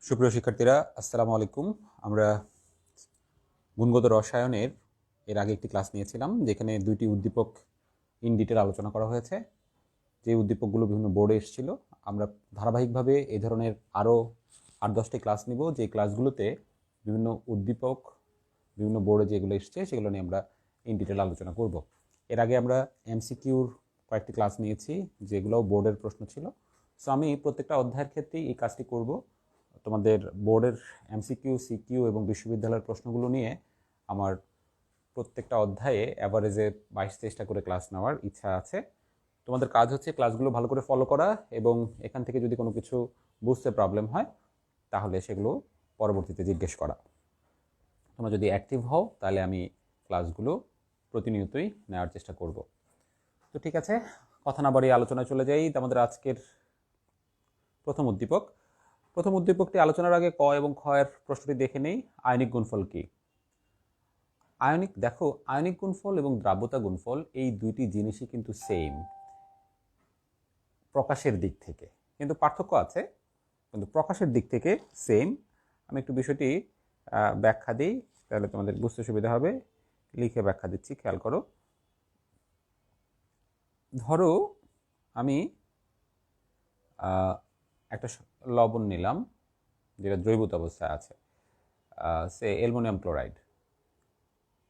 সুপ্রিয় শিক্ষার্থীরা, আসসালামু আলাইকুম। আমরা গুণগত রসায়নের এর আগে একটি ক্লাস নিয়েছিলাম, যেখানে দুইটি উদ্দীপক ইন ডিটেল আলোচনা করা হয়েছে। যে উদ্দীপকগুলো বিভিন্ন বোর্ডে এসেছিল, আমরা ধারাবাহিকভাবে এই ধরনের আরও 8-10টি ক্লাস নিব, যে ক্লাসগুলোতে বিভিন্ন উদ্দীপক বিভিন্ন বোর্ডে যেগুলো এসছে সেগুলো নিয়ে আমরা ইন ডিটেল আলোচনা করব। এর আগে আমরা এমসিকিউর কয়েকটি ক্লাস নিয়েছি, যেগুলো বোর্ডের প্রশ্ন ছিল। সো আমি প্রত্যেকটা অধ্যায়ের ক্ষেত্রেই এই কাজটি করব। তোমাদের বোর্ডের এমসিকিউ, সিকিউ এবং বিশ্ববিদ্যালয়ের প্রশ্নগুলো নিয়ে আমার প্রত্যেকটা অধ্যায়ে অ্যাভারেজে 22-23টা করে ক্লাস নেওয়ার ইচ্ছা আছে। তোমাদের কাজ হচ্ছে ক্লাসগুলো ভালো করে ফলো করা, এবং এখান থেকে যদি কোনো কিছু বুঝতে প্রবলেম হয় তাহলে সেগুলো পরবর্তীতে জিজ্ঞেস করা। তোমরা যদি অ্যাক্টিভ হও তাহলে আমি ক্লাসগুলো প্রতিনিয়তই নেওয়ার চেষ্টা করব। তো ঠিক আছে, কথা না বাড়িয়ে আলোচনায় চলে যাই। আমাদের আজকের প্রথম উদ্দীপকটি আলোচনার আগে ক এবং খ এর প্রশ্নটি দেখে নেই। আয়নিক গুণফল কি? আয়নিক গুণফল এবং দ্রাব্যতা গুণফল এই দুইটি জিনিসই কিন্তু সেম প্রকাশের দিক থেকে, কিন্তু পার্থক্য আছে, কিন্তু প্রকাশের দিক থেকে সেম। আমি একটু বিষয়টি ব্যাখ্যা দিই, তাহলে তোমাদের বুঝতে সুবিধা হবে। লিখে ব্যাখ্যা দিচ্ছি, খেয়াল করো। ধরো আমি একটা লবণ নিলাম যেটা দ্রবীভূত অবস্থায় আছে, সে অ্যালুমিনিয়াম ক্লোরাইড।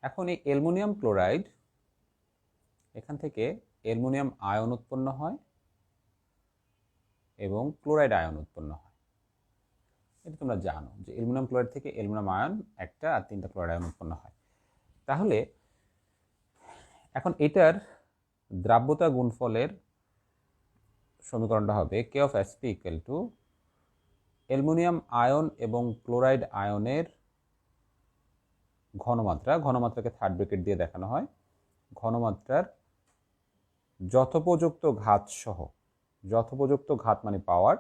এখন এই অ্যালুমিনিয়াম ক্লোরাইড, এখান থেকে অ্যালুমিনিয়াম আয়ন উৎপন্ন হয় এবং ক্লোরাইড আয়ন উৎপন্ন হয়। এটা তোমরা জানো যে অ্যালুমিনিয়াম ক্লোরাইড থেকে অ্যালুমিনিয়াম আয়ন একটা আর 3টা ক্লোরাইড আয়ন উৎপন্ন হয়। তাহলে এখন এটার দ্রাব্যতা গুণফলের সমীকরণটা হবে K of SP equal to aluminium ion এবং ক্লোরাইড আয়নের ঘনমাত্রাকে থার্ড ব্র্যাকেট দিয়ে দেখানো হয়, ঘনমাত্রার যথোপযুক্ত ঘাত সহ। যথোপযুক্ত ঘাত মানে পাওয়ার,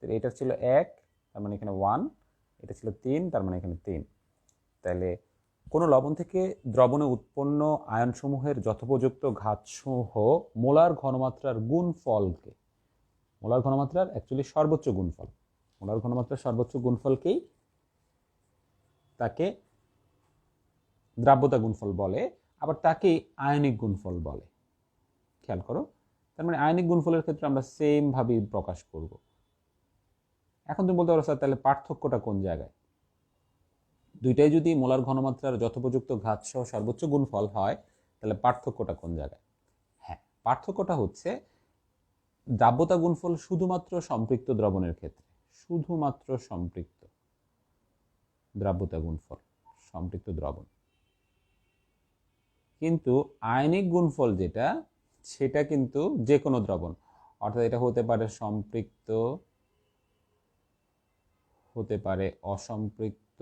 এটা ছিল 1, তার মানে এখানে 1, এটা ছিল 3, তার মানে এখানে 3। তাহলে কোনো লবণ থেকে দ্রবণে উৎপন্ন আয়নসমূহের যথোপযুক্ত ঘাতসহ মোলার ঘনমাত্রার গুণফলকে, মোলার ঘনমাত্রার অ্যাকচুয়ালি সর্বোচ্চ গুণফল, মোলার ঘনমাত্রার সর্বোচ্চ গুণফলকেই তাকে দ্রাব্যতা গুণফল বলে, আবার তাকে আয়নিক গুণফল বলে। খেয়াল করো, তার মানে আয়নিক গুণফলের ক্ষেত্রে আমরা সেম ভাবেই প্রকাশ করব। এখন তুমি বলতে পারো স্যার, তাহলে পার্থক্যটা কোন জায়গায়? দুইটাই যদি মোলার ঘনমাত্রার যথোপযুক্ত ঘাত সহ সর্বোচ্চ গুণফল হয়, তাহলে পার্থক্যটা কোন জায়গায়? হ্যাঁ, পার্থক্যটা হচ্ছে দ্রাব্যতা গুণফল শুধুমাত্র সম্পৃক্ত দ্রবণের ক্ষেত্রে, শুধুমাত্র সম্পৃক্ত দ্রাব্যতা গুণফল, সম্পৃক্ত দ্রবণ। কিন্তু আয়নিক গুণফল যেটা, সেটা কিন্তু যে কোনো দ্রবণ, অর্থাৎ এটা হতে পারে সম্পৃক্ত, হতে পারে অসম্পৃক্ত,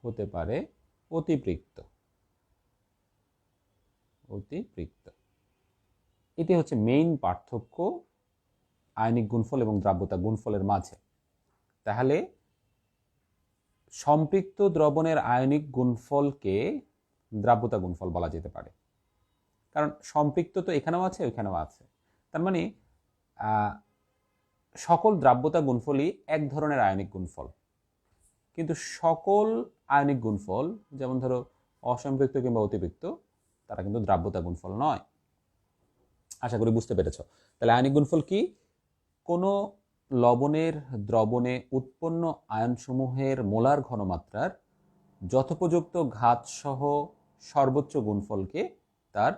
হতে পারে অতিপৃক্ত। এটি হচ্ছে মেইন পার্থক্য আয়নিক গুণফল এবং দ্রাব্যতা গুণফলের মাঝে। তাহলে সম্পৃক্ত দ্রবণের আয়নিক গুণফলকে দ্রাব্যতা গুণফল বলা যেতে পারে, কারণ সম্পৃক্ত তো এখানেও আছে ওইখানেও আছে। তার মানে সকল দ্রাব্যতা গুণফলই এক ধরনের আয়নিক গুণফল, কিন্তু সকল আয়নিক গুণফল, যেমন ধরো অসম্পৃক্ত কিংবা অতিপৃক্ত, তারা কিন্তু দ্রাব্যতা গুণফল নয়। আশা করি বুঝতে পেরেছ। তাহলে আয়নিক গুণফল কি? কোনো লবণের দ্রবণে উৎপন্ন আয়নসমূহের মোলার ঘনমাত্রার যথোপযুক্ত ঘাত সহ সর্বোচ্চ গুণফলকে তার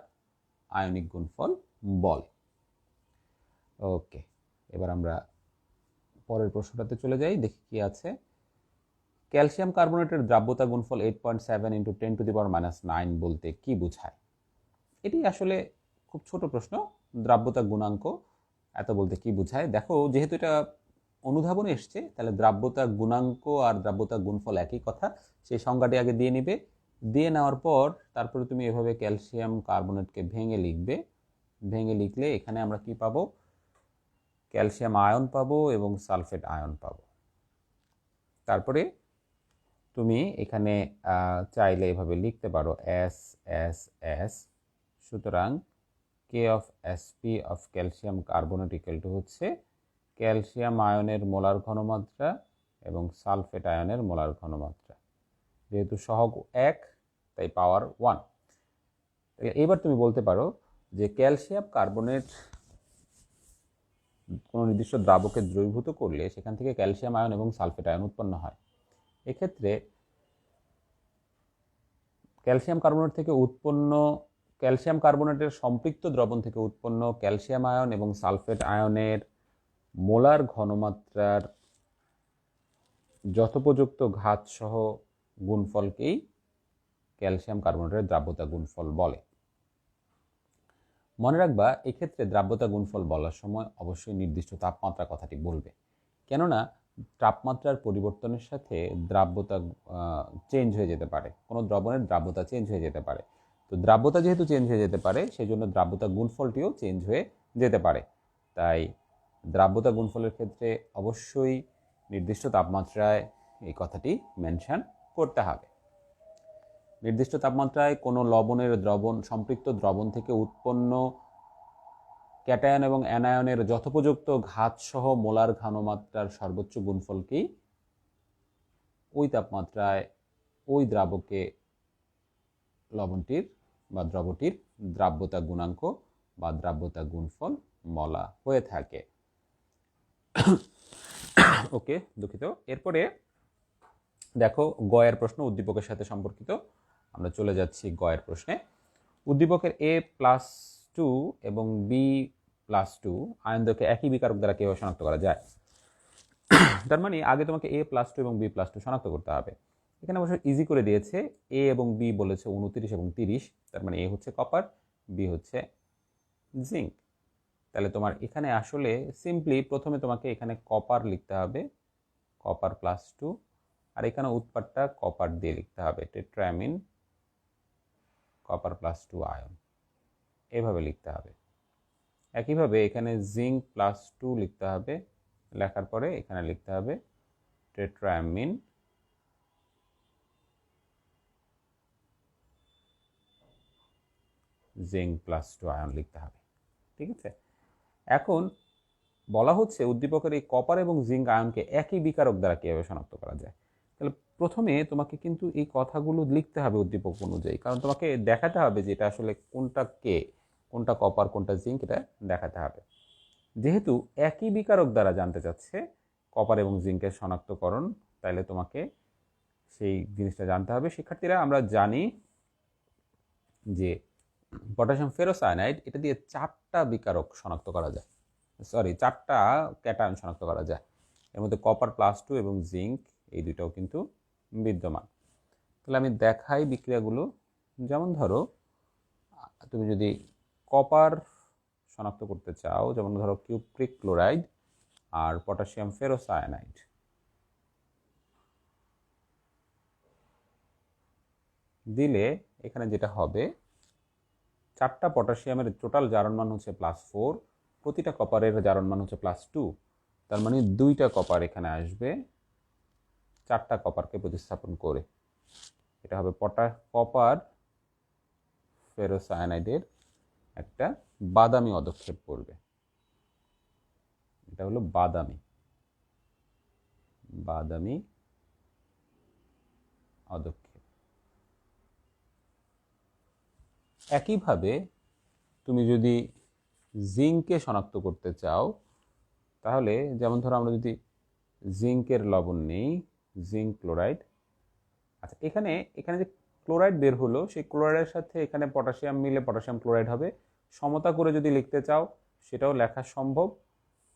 আয়নিক গুণফল বলে। ওকে, এবার আমরা পরের প্রশ্নটাতে চলে যাই, দেখি কি আছে। ক্যালসিয়াম কার্বনেটের দ্রাব্যতা গুণফল 8.7 × 10⁻⁻9 বলতে কি বোঝায়? এটি আসলে খুব ছোট প্রশ্ন। দ্রাব্যতা গুণাঙ্ক এত বলতে কি বোঝায়? দেখো, যেহেতু এটা অনুধাবনে এসছে, তাহলে দ্রাব্যতা গুণাঙ্ক আর দ্রাব্যতা গুণফল একই কথা। সেই সংজ্ঞাটি আগে দিয়ে নিবে, দিয়ে নেওয়ার পর তারপরে তুমি এভাবে ক্যালসিয়াম কার্বনেটকে ভেঙে লিখবে। ভেঙে লিখলে এখানে আমরা কি পাবো? ক্যালসিয়াম আয়ন পাবো এবং সালফেট আয়ন পাবো। তারপরে তুমি এখানে চাইলে এভাবে লিখতে পারো এস এস এস। সুতরাং K of SP of calcium carbonate equal to হচ্ছে ক্যালসিয়াম আয়নের মোলার ঘনমাত্রা এবং সালফেট আয়নের মোলার ঘনমাত্রা। যেহেতু সহগ 1 তাই পাওয়ার 1। তাহলে এবার তুমি বলতে পারো যে ক্যালসিয়াম কার্বনেট কোনো নির্দিষ্ট দ্রাবকে দ্রবীভূত করলে সেখান থেকে ক্যালসিয়াম আয়ন এবং সালফেট আয়ন উৎপন্ন হয়। এক্ষেত্রে ক্যালসিয়াম কার্বনেটের সম্পৃক্ত দ্রবণ থেকে উৎপন্ন ক্যালসিয়াম আয়ন এবং সালফেট আয়নের মোলার ঘনমাত্রার যথোপযুক্ত ঘাতসহ গুণফলকেই ক্যালসিয়াম কার্বনেটের দ্রাব্যতা গুণফল বলে। মনে রাখবা, এক্ষেত্রে দ্রাব্যতা গুণফল বলার সময় অবশ্যই নির্দিষ্ট তাপমাত্রা কথাটি বলবে, কেননা তাপমাত্রার পরিবর্তনের সাথে দ্রাব্যতা চেঞ্জ হয়ে যেতে পারে, কোনো দ্রবণের দ্রাব্যতা চেঞ্জ হয়ে যেতে পারে। তো দ্রাব্যতা যেহেতু চেঞ্জ হয়ে যেতে পারে, সেই জন্য দ্রাব্যতা গুণফলটিও চেঞ্জ হয়ে যেতে পারে। তাই দ্রাব্যতা গুণফলের ক্ষেত্রে অবশ্যই নির্দিষ্ট তাপমাত্রায় এই কথাটি মেনশন করতে হবে। নির্দিষ্ট তাপমাত্রায় কোনো লবণের সম্পৃক্ত দ্রবণ থেকে উৎপন্ন ক্যাটায়ন এবং অ্যানায়নের যথোপযুক্ত ঘাতসহ মোলার ঘনমাত্রার সর্বোচ্চ গুণফলকেই ওই তাপমাত্রায় ওই দ্রাবকে লবণটির বা দ্রবটির দ্রাব্যতা গুণাঙ্ক বা দ্রাব্যতা গুণফল বলা হয়ে থাকে। ওকে, দুঃখিত। এরপরে দেখো, গয়ের প্রশ্ন উদ্দীপকের সাথে সম্পর্কিত। আমরা চলে যাচ্ছি গয়ের প্রশ্নে। উদ্দীপকের A+2 এবং B+2 আয়নদ্বয়কে একই বিকারক দ্বারা কিভাবে শনাক্ত করা যায়? তার মানে আগে তোমাকে A+2 এবং B+2 শনাক্ত করতে হবে। এখানে অবশ্য ইজি করে দিয়েছে। A এবং B বলেছে 29 এবং 30, তার মানে A হচ্ছে কপার, B হচ্ছে জিঙ্ক। তাহলে তোমার এখানে আসলে সিম্পলি প্রথমে তোমাকে এখানে কপার লিখতে হবে, কপার +2, আর এখানে উৎপাদটা কপার দিয়ে লিখতে হবে, টেট্রামিন কপার +2 আয়ন, এভাবে লিখতে হবে। একইভাবে এখানে জিঙ্ক +2 লিখতে হবে, লেখার পরে এখানে লিখতে হবে টেট্রামিন জিঙ্ক +2 আয়ন লিখতে হবে। ঠিক আছে, এখন বলা হচ্ছে উদ্দীপকের এই কপার এবং জিঙ্ক আয়নকে একই বিকারক দ্বারা কিভাবে শনাক্ত করা যায়। তাহলে প্রথমে তোমাকে কিন্তু এই কথাগুলো লিখতে হবে উদ্দীপক অনুযায়ী, কারণ তোমাকে দেখাতে হবে যে এটা আসলে কোনটা কে, কোনটা কপার কোনটা জিঙ্ক, এটা দেখাতে হবে। যেহেতু একই বিকারক দ্বারা জানতে চাচ্ছে কপার এবং জিঙ্কের শনাক্তকরণ, তাইলে তোমাকে সেই জিনিসটা জানতে হবে। শিক্ষার্থীরা, আমরা জানি যে পটাশিয়াম ফেরোসায়ানাইড, এটা দিয়ে 4টা বিকারক শনাক্ত করা যায়, 4টা ক্যাটায়ন শনাক্ত করা যায়। এর মধ্যে কপার +2 এবং জিঙ্ক এই দুইটাও কিন্তু বিদ্যমান। তাহলে আমি দেখাই বিক্রিয়াগুলো। যেমন ধরো, তুমি যদি কপার শনাক্ত করতে চাও, যেমন ধরো কিউপ্রিক ক্লোরাইড আর পটাশিয়াম ফেরোসায়ানাইড, দিলে এখানে যেটা হবে, 4টা পটাশিয়ামের টোটাল জারণ মান হচ্ছে +4, প্রতিটা কপারের জারণ মান হচ্ছে +2, তার মানে 2টা কপার এখানে আসবে 4টা কপারকে প্রতিস্থাপন করে। এটা হবে কপার ফেরোসায়ানাইডের একটা বাদামি অদক্ষেপ পড়বে। এটা হলো বাদামি অদক্ষেপ। একইভাবে তুমি যদি জিঙ্ককে শনাক্ত করতে চাও, তাহলে যেমন ধরো আমরা যদি জিঙ্কের লবণ নেই, জিঙ্ক ক্লোরাইড, আচ্ছা এখানে যে ক্লোরাইড বের হলো, সেই ক্লোরাইডের সাথে এখানে পটাশিয়াম মিলে পটাশিয়াম ক্লোরাইড হবে। সমতা করে যদি লিখতে চাও সেটাও লেখা সম্ভব।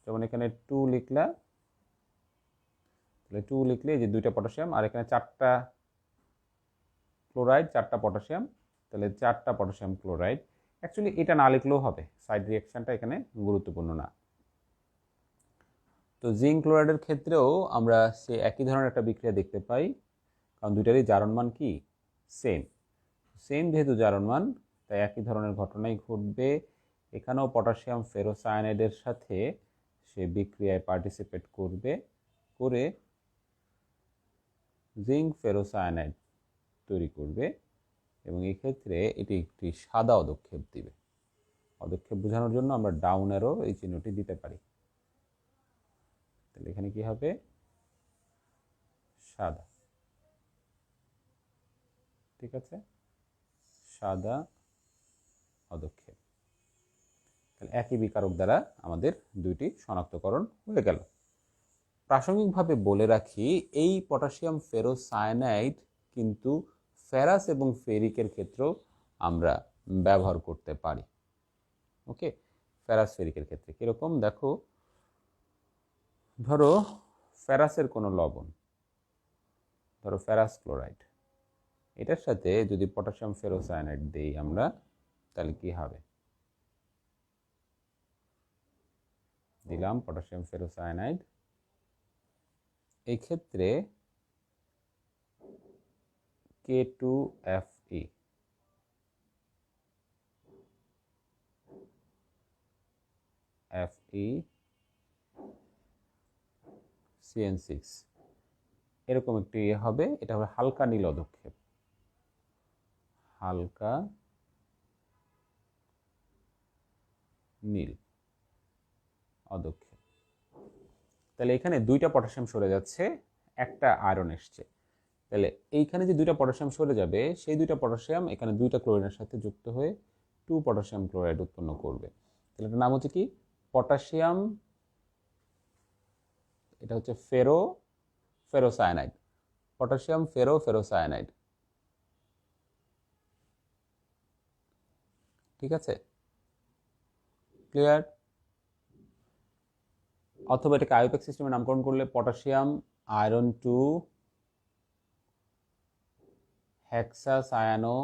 যেমন এখানে 2 লিখলা, তাহলে 2 লিখলে যে 2টা পটাশিয়াম, আর এখানে 4টা ক্লোরাইড 4টা পটাশিয়াম, তাহলে 4টা পটাশিয়াম ক্লোরাইড। অ্যাকচুয়ালি এটা না লিখলেও হবে, সাইড রিঅ্যাকশনটা এখানে গুরুত্বপূর্ণ না। তো জিঙ্ক ক্লোরাইডের ক্ষেত্রেও আমরা সে একই ধরনের একটা বিক্রিয়া দেখতে পাই, কারণ দুইটারই জারণ মান কি সেম যেহেতু জারণ মান, তাই একই ধরনের ঘটনাই ঘটবে। এখানেও পটাশিয়াম ফেরোসায়ানাইডের সাথে সে বিক্রিয়ায় পার্টিসিপেট করে জিঙ্ক ফেরোসায়ানাইড তৈরি করবে, এবং এই ক্ষেত্রে এটি একটি সাদা অদক্ষেপ দিবে। অদক্ষেপ বোঝানোর জন্য আমরা ডাউন অ্যারো এই চিহ্নটি দিতে পারি। তাহলে এখানে কি হবে, সাদা। ঠিক আছে, সাদা অদক্ষেপ। তাহলে একই বিকারক দ্বারা আমাদের দুইটি শনাক্তকরণ হয়ে গেল। প্রাসঙ্গিকভাবে বলে রাখি, এই পটাশিয়াম ফেরোসায়ানাইড কিন্তু ফেরাস এবং ফেরিকের ক্ষেত্রেও আমরা ব্যবহার করতে পারি। ওকে, ফেরাস ফেরিকের ক্ষেত্রে কিরকম দেখো, ধরো ফেরাসের কোনো লবণ, ধরো ফেরাস ক্লোরাইড, এটার সাথে যদি পটাশিয়াম ফেরোসায়ানাইড দিই আমরা, তাহলে কি হবে, দিলাম পটাশিয়াম ফেরোসায়ানাইড, এই ক্ষেত্রে K2Fe CN6 এরকম একটি হবে, এটা হবে হালকা নীল অদক্ষেপ, হালকা নীল অদক্ষেপ। তাহলে এখানে দুইটা পটাশিয়াম সরে যাচ্ছে, একটা আয়রন এসছে, তাহলে এইখানে যে দুইটা পটাশিয়াম সরে যাবে, সেই দুইটা পটাশিয়াম এখানে দুইটা ক্লোরিনের সাথে যুক্ত হয়ে 2 পটাশিয়াম ক্লোরাইড উৎপন্ন করবে। তাহলে এটার নাম হচ্ছে কি, পটাশিয়াম, এটা হচ্ছে ফেরোসায়ানাইড, পটাশিয়াম ফেরোসায়ানাইড। ঠিক আছে, ক্লিয়ার? অথবা এটাকে আইউপ্যাক সিস্টেমে নামকরণ করলে পটাশিয়াম আয়রন 2 হেক্সাসায়ানো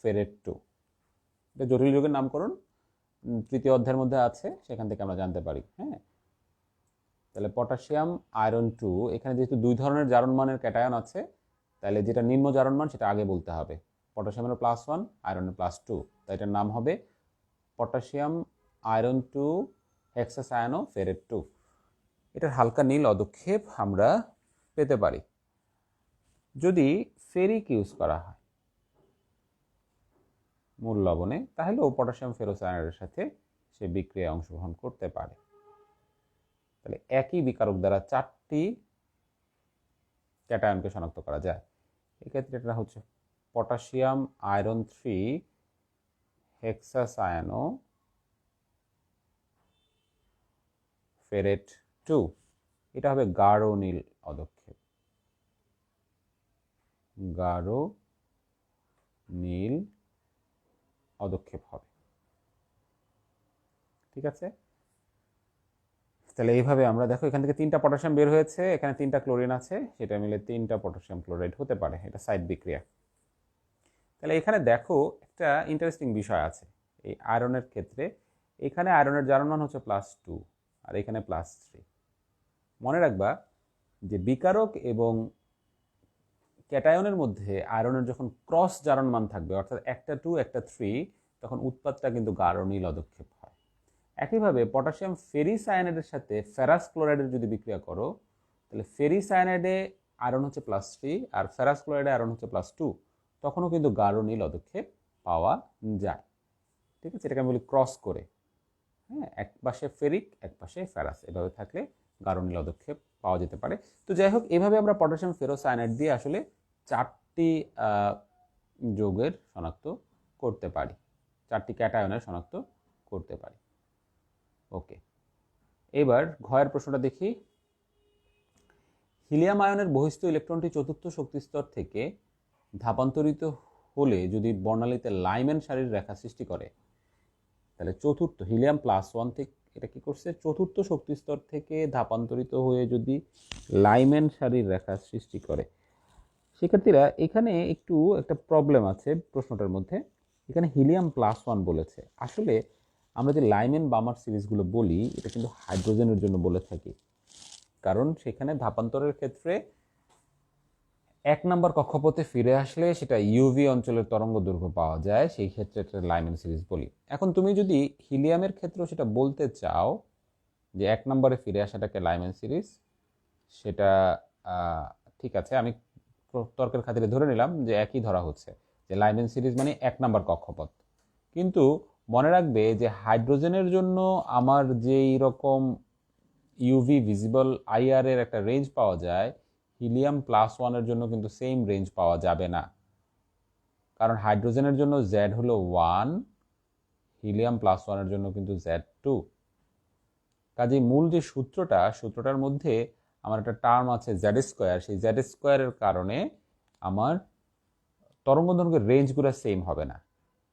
ফেরেট 2। এটা জটিল যৌগের নামকরণ, তৃতীয় অধ্যায়ের মধ্যে আছে, সেখান থেকে আমরা জানতে পারি। হ্যাঁ, তাহলে পটাশিয়াম আয়রন 2, এখানে যেহেতু দুই ধরনের জারণ মানের ক্যাটায়ন আছে, তাহলে যেটা নিম্ন জারণ মান সেটা আগে বলতে হবে, পটাশিয়ামের +1, আয়রনের +2, তাই এটার নাম হবে পটাশিয়াম আয়রন 2 হেক্সাসায়ানো ফেরেট 2। এটার হালকা নীল অদক্ষেপ আমরা পেতে পারি। যদি ফেরিক ইউজ করা হয় মূল লবণে, তাহলেও পটাশিয়াম ফেরোসায়ানাইডের সাথে সে বিক্রিয়ায় অংশগ্রহণ করতে পারে। তাহলে একই বিকারক দ্বারা 4টি ক্যাটায়নকে শনাক্ত করা যায়। এক্ষেত্রে এটা হচ্ছে পটাশিয়াম আয়রন 3 হেক্সাসায়ানো ফেরেট 2, এটা হবে গাঢ় নীল অদক্ষেপ, গাঢ় নীল অদক্ষেপ হবে। ঠিক আছে, তাহলে এইভাবে আমরা দেখো, এখান থেকে 3টা পটাশিয়াম বের হয়েছে, এখানে 3টা ক্লোরিন আছে, সেটা মিলে 3টা পটাশিয়াম ক্লোরাইড হতে পারে, এটা সাইড বিক্রিয়া। তাহলে এখানে দেখো একটা ইন্টারেস্টিং বিষয় আছে, এই আয়রনের ক্ষেত্রে এখানে আয়রনের জারণ মান হচ্ছে +2 আর এখানে +3। মনে রাখবা যে বিকারক এবং ক্যাটায়নের মধ্যে আয়রনের যখন ক্রস জারণ মান থাকবে, অর্থাৎ একটা 2 একটা 3, তখন উৎপাদটা কিন্তু গাঢ় নীল অদক্ষেপ হয়। একইভাবে পটাশিয়াম ফেরিসায়ানাইডের সাথে ফেরাস ক্লোরাইডের যদি বিক্রিয়া করো, তাহলে ফেরিসায়ানাইডে আয়রন হচ্ছে +3 আর ফেরাস ক্লোরাইডে আয়রন হচ্ছে +2, তখনও কিন্তু গাঢ় নীল অদক্ষেপ পাওয়া যায়। ঠিক আছে, এটাকে আমি বলি ক্রস করে। হ্যাঁ, এক পাশে ফেরিক এক পাশে ফেরাস, এভাবে থাকলে গাঢ় নীল অদক্ষেপ পাওয়া যেতে পারে। তো যাই হোক, এভাবে আমরা পটাশিয়াম ফেরোসায়ানাইড দিয়ে আসলে 4টি যৌগের শনাক্ত করতে পারি, 4টি ক্যাটায়নের শনাক্ত করতে পারি। ওকে, এবার ঘয়ের প্রশ্নটা দেখি। হিলিয়াম আয়নের বহিস্থ ইলেকট্রনটি চতুর্থ শক্তিস্তর থেকে ধাপান্তরিত হলে যদি বর্ণালীতে লাইম্যান সারির রেখা সৃষ্টি করে, তাহলে চতুর্থ হিলিয়াম +1 থেকে এটা কি করছে, চতুর্থ শক্তিস্তর থেকে ধাপান্তরিত হয়ে যদি লাইম্যান সারির রেখা সৃষ্টি করে, শিক্ষার্থীরা এখানে একটু একটা প্রবলেম আছে প্রশ্নটার মধ্যে। এখানে হিলিয়াম +1 বলেছে, আসলে আমরা যে লাইম্যান বামার সিরিজগুলো বলি, এটা কিন্তু হাইড্রোজেনের জন্য বলে থাকি, কারণ সেখানে ধাপান্তরের ক্ষেত্রে 1 নম্বর কক্ষপথে ফিরে আসলে সেটা ইউভি অঞ্চলের তরঙ্গ দৈর্ঘ্য পাওয়া যায়, সেই ক্ষেত্রে একটা লাইম্যান সিরিজ বলি। এখন তুমি যদি হিলিয়ামের ক্ষেত্রেও সেটা বলতে চাও যে 1 নম্বরে ফিরে আসাটাকে লাইম্যান সিরিজ, সেটা ঠিক আছে, আমি তর্কের খাতিরে ধরে নিলাম যে একই ধরা হচ্ছে, যে লাইম্যান সিরিজ মানে 1 নম্বর কক্ষপথ। কিন্তু মনে রাখবে যে হাইড্রোজেনের জন্য আমার যেই রকম ইউভি ভিজিবল আইআর এর একটা রেঞ্জ পাওয়া যায়, হিলিয়াম প্লাস ওয়ানের জন্য কিন্তু সেম রেঞ্জ পাওয়া যাবে না, কারণ হাইড্রোজেনের জন্য জেড হলো 1, হিলিয়াম প্লাস ওয়ানের জন্য কিন্তু জেড 2। কাজেই মূল যে সূত্রটার মধ্যে আমার একটা টার্ম আছে জেড স্কোয়ার, সেই জেড স্কোয়ারের কারণে আমার তরঙ্গদৈর্ঘ্যের রেঞ্জগুলো সেম হবে না।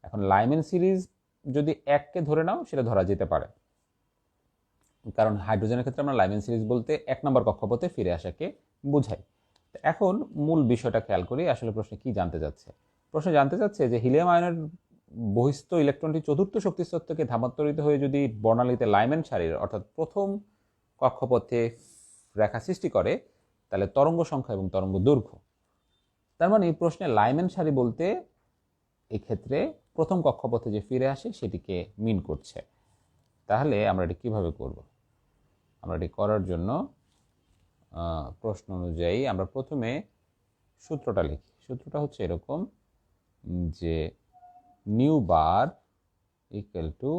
এখন লাইম্যান সিরিজ যদি এককে ধরে নাও সেটা ধরা যেতে পারে, কারণ হাইড্রোজেনের ক্ষেত্রে আমরা লাইম্যান সিরিজ বলতে 1 নম্বর কক্ষপথে ফিরে আসাকে বোঝাই। এখন মূল বিষয়টা খেয়াল করি, আসলে প্রশ্নে কি জানতে যাচ্ছে। প্রশ্নে জানতে চাচ্ছে যে হিলিয়াম আয়নের বহিস্থ ইলেকট্রনটি চতুর্থ শক্তিস্তর থেকে ধামান্তরিত হয়ে যদি বর্ণালীতে লাইম্যান সারির অর্থাৎ প্রথম কক্ষপথে রেখা সৃষ্টি করে, তাহলে তরঙ্গ সংখ্যা এবং তরঙ্গ দৈর্ঘ্য। তার মানে প্রশ্নে লাইম্যান সারি বলতে এক্ষেত্রে প্রথম কক্ষপথে যে ফিরে আসে সেটিকে মিন করছে। তাহলে আমরা এটি কীভাবে করব? আমরা এটি করার জন্য প্রশ্ন অনুযায়ী আমরা প্রথমে সূত্রটা লিখি। সূত্রটা হচ্ছে এরকম যে nu bar equal to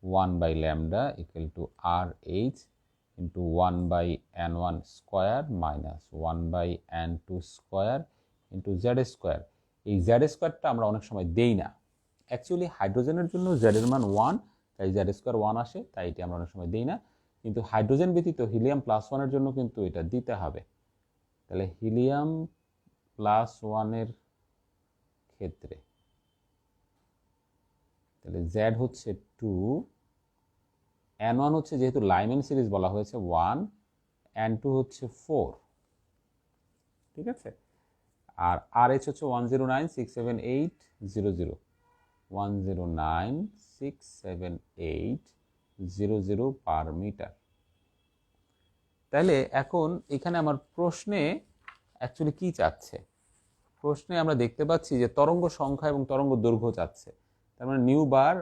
1/λ equal to RH into 1/n1 square minus 1/n2 square into Z square. এই জেড স্কোয়ারটা আমরা অনেক সময় দেই না। অ্যাকচুয়ালি হাইড্রোজেনের জন্য জেড এর মান 1, তাই জেড স্কোয়ার 1 আসে, তাই এটি আমরা অনেক সময় দিই না। কিন্তু হাইড্রোজেন ব্যতীত হিলিয়াম প্লাস ওয়ানের জন্য কিন্তু এটা দিতে হবে। তাহলে হিলিয়াম প্লাস ওয়ানের ক্ষেত্রে তাহলে জেড হচ্ছে 2, n1 হচ্ছে যেহেতু লাইম্যান সিরিজ বলা হয়েছে 1, n2 হচ্ছে 4, ঠিক আছে। আর RH হচ্ছে 1096780 1096780 পার মিটার। তাহলে এখন এখানে আমার প্রশ্নে অ্যাকচুয়ালি কি চাচ্ছে? প্রশ্নে আমরা দেখতে পাচ্ছি যে তরঙ্গ সংখ্যা এবং তরঙ্গ দৈর্ঘ্য চাচ্ছে, তার মানে নিউ বার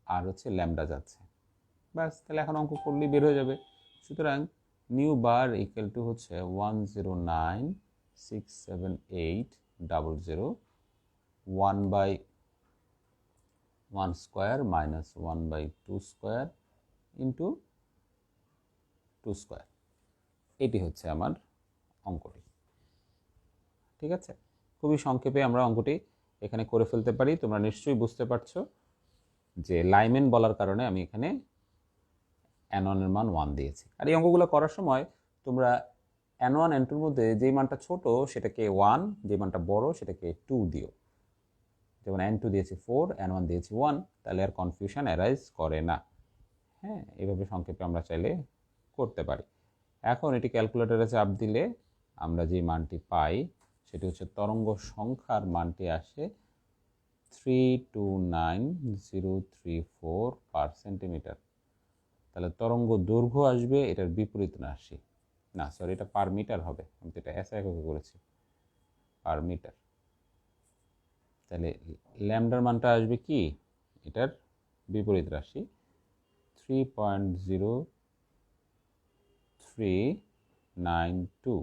আর হচ্ছে ল্যামডা যাচ্ছে। ব্যাস, তাহলে এখন অঙ্ক করলেই বের হয়ে যাবে। সুতরাং নিউ বার ইকুয়াল টু হচ্ছে 1096780 1/1 square minus 1/2 square into 2 square. এটি হচ্ছে আমার অঙ্কটি, ঠিক আছে। খুবই সংক্ষেপে আমরা অঙ্কটি এখানে করে ফেলতে পারি। তোমরা নিশ্চয়ই বুঝতে পারছো যে লাইম্যান বলার কারণে আমি এখানে n1 এর মান 1 দিয়েছি। আর এই অঙ্কগুলো করার সময় তোমরা n1 n2 এর মধ্যে যেই মানটা ছোট সেটাকে 1, যে মানটা বড় সেটাকে 2 দিও। যেমন n2 দিয়েছি 4, n1 দিয়েছি 1, তাহলে আর কনফিউশন অ্যারাইজ করে না। হ্যাঁ, এইভাবে সংক্ষেপে আমরা চাইলে করতে পারি। এখন এটি ক্যালকুলেটরে চাপ দিলে আমরা যে মানটি পাই সেটি হচ্ছে তরঙ্গ সংখ্যার মানটি আসে 329034 পার সেন্টিমিটার। তাহলে তরঙ্গ দৈর্ঘ্য আসবে এটার বিপরীত রাশি, না সরি, এটা পার মিটার হবে, আমি তো এটা এসআই এককে করেছি, পার মিটার। তাহলে ল্যামডার মানটা আসবে কি, এটার বিপরীত রাশি 3.0392।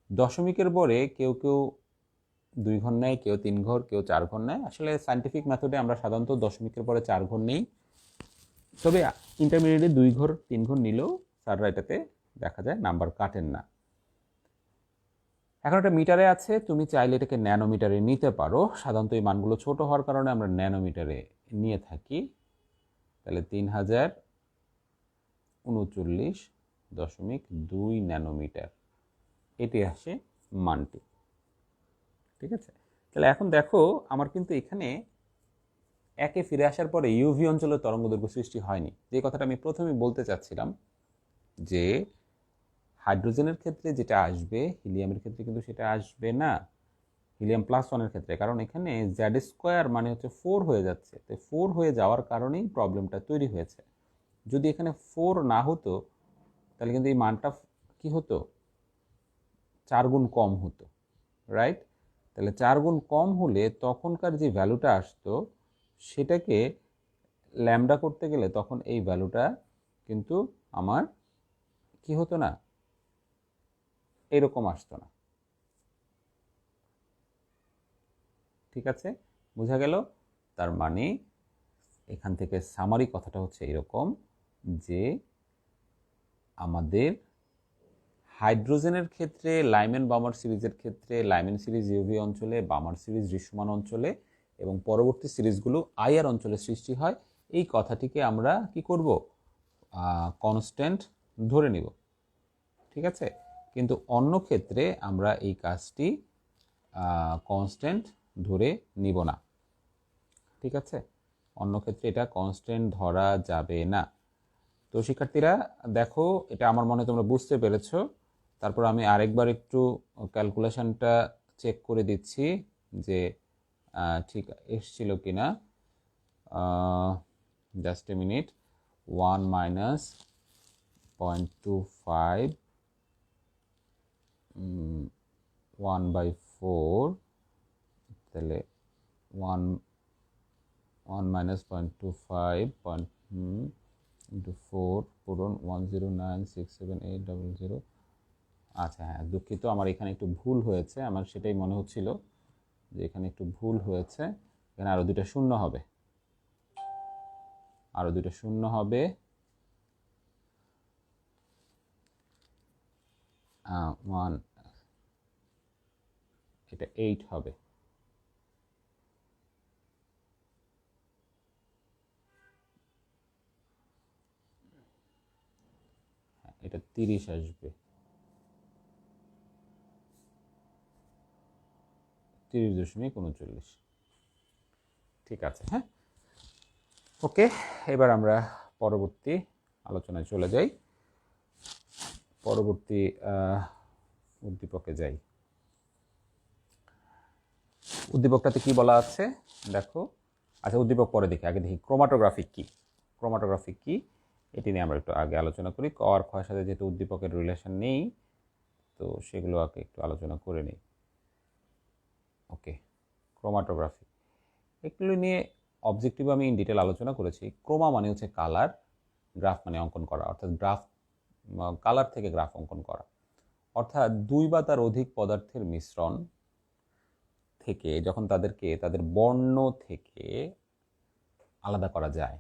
দশমিকের পরে কেউ কেউ 2 ঘর নেয়, কেউ 3 ঘর, কেউ 4 ঘর নেয়। আসলে সায়েন্টিফিক মেথডে আমরা সাধারণত দশমিকের পরে 4 ঘর নেই, তবে ইন্টারমিডিয়েটে 2 ঘর 3 ঘর নিলেও স্যাররা এটাতে দেখা যায় নাম্বার কাটেন না। এখন একটা মিটারে আছে, তুমি চাইলে এটাকে ন্যানোমিটারে নিতে পারো। সাধারণত এই মানগুলো ছোট হওয়ার কারণে আমরা ন্যানোমিটারে নিয়ে থাকি। তাহলে 3039.2 ন্যানোমিটার এটি আসে মানটি, ঠিক আছে। তাহলে এখন দেখো আমার কিন্তু এখানে একে ফিরে আসার পরে ইউভি অঞ্চলের তরঙ্গদৈর্ঘ্য সৃষ্টি হয়নি। যে কথাটা আমি প্রথমে বলতে চাচ্ছিলাম যে হাইড্রোজেনের ক্ষেত্রে যেটা আসবে হিলিয়ামের ক্ষেত্রে কিন্তু সেটা আসবে না, হিলিয়াম প্লাস ওয়ানের ক্ষেত্রে, কারণ এখানে জেড স্কোয়ার মানে হচ্ছে 4 হয়ে যাচ্ছে। তো 4 হয়ে যাওয়ার কারণেই প্রবলেমটা তৈরি হয়েছে। যদি এখানে 4 না হতো তাহলে কিন্তু এই মানটা কি হতো, 4 গুণ কম হতো, রাইট। তাহলে 4 গুণ কম হলে তখনকার যে ভ্যালুটা আসতো সেটাকে ল্যামডা করতে গেলে তখন এই ভ্যালুটা কিন্তু আমার কি হতো না, এরকম আসতো না, ঠিক আছে, বোঝা গেল। তার মানে এখান থেকে সামারি কথাটা হচ্ছে এরকম যে আমাদের হাইড্রোজেনের ক্ষেত্রে লাইম্যান বার্মার সিরিজের ক্ষেত্রে লাইম্যান সিরিজ ইউভি অঞ্চলে, বার্মার সিরিজ দৃশ্যমান অঞ্চলে এবং পরবর্তী সিরিজগুলো আইআর অঞ্চলে সৃষ্টি হয়। এই কথাটিকে আমরা কি করব, কনস্ট্যান্ট ধরে নিব, ঠিক আছে। কিন্তু অন্য ক্ষেত্রে আমরা এই কাজটি কনস্ট্যান্ট ধরে নিব না, ঠিক আছে। অন্য ক্ষেত্রে এটা কনস্ট্যান্ট ধরা যাবে না। তো শিক্ষার্থীরা দেখো, এটা আমার মনে তোমরা বুঝতে পেরেছো। তারপর আমি আরেকবার একটু ক্যালকুলেশনটা চেক করে দিচ্ছি যে ঠিক এসছিল কিনা। Just a minute. 1 মাইনাস 0.25 1/4, তাহলে 1 মাইনাস 0.25 into 4 পূরণ 1096780। আচ্ছা হ্যাঁ, দুঃখিত, আমার এখানে একটু ভুল হয়েছে। আমার সেটাই মনে হচ্ছিল যে এখানে একটু ভুল হয়েছে। এখানে আরও দুটো শূন্য হবে, আরও দুটো শূন্য হবে। 1, এটা 8 হবে। এটা 30 আসবে, 30.39। ঠিক আছে, হ্যাঁ, ওকে। এবার আমরা পরবর্তী আলোচনায় চলে যাই, পরবর্তী উদ্দীপকে যাই। উদ্দীপকটাতে কি বলা আছে দেখো। আচ্ছা, উদ্দীপক পরে দেখি, আগে দেখি ক্রোমাটোগ্রাফিক কি। ক্রোমাটোগ্রাফিক কি এটি নিয়ে আমরা একটু আগে আলোচনা করি। ক আর খয়ের সাথে যেহেতু উদ্দীপকের রিলেশন নেই, তো সেগুলো আগে একটু আলোচনা করে নিই। ওকে, ক্রোমাটোগ্রাফি এগুলো নিয়ে অবজেক্টিভ আমি ইন ডিটেল আলোচনা করেছি। ক্রোমা মানে হচ্ছে কালার, গ্রাফ মানে অঙ্কন করা, অর্থাৎ গ্রাফ কালার থেকে গ্রাফ অঙ্কন করা। অর্থাৎ দুই বা তার অধিক পদার্থের মিশ্রণ থেকে যখন তাদেরকে তাদের বর্ণ থেকে আলাদা করা যায়।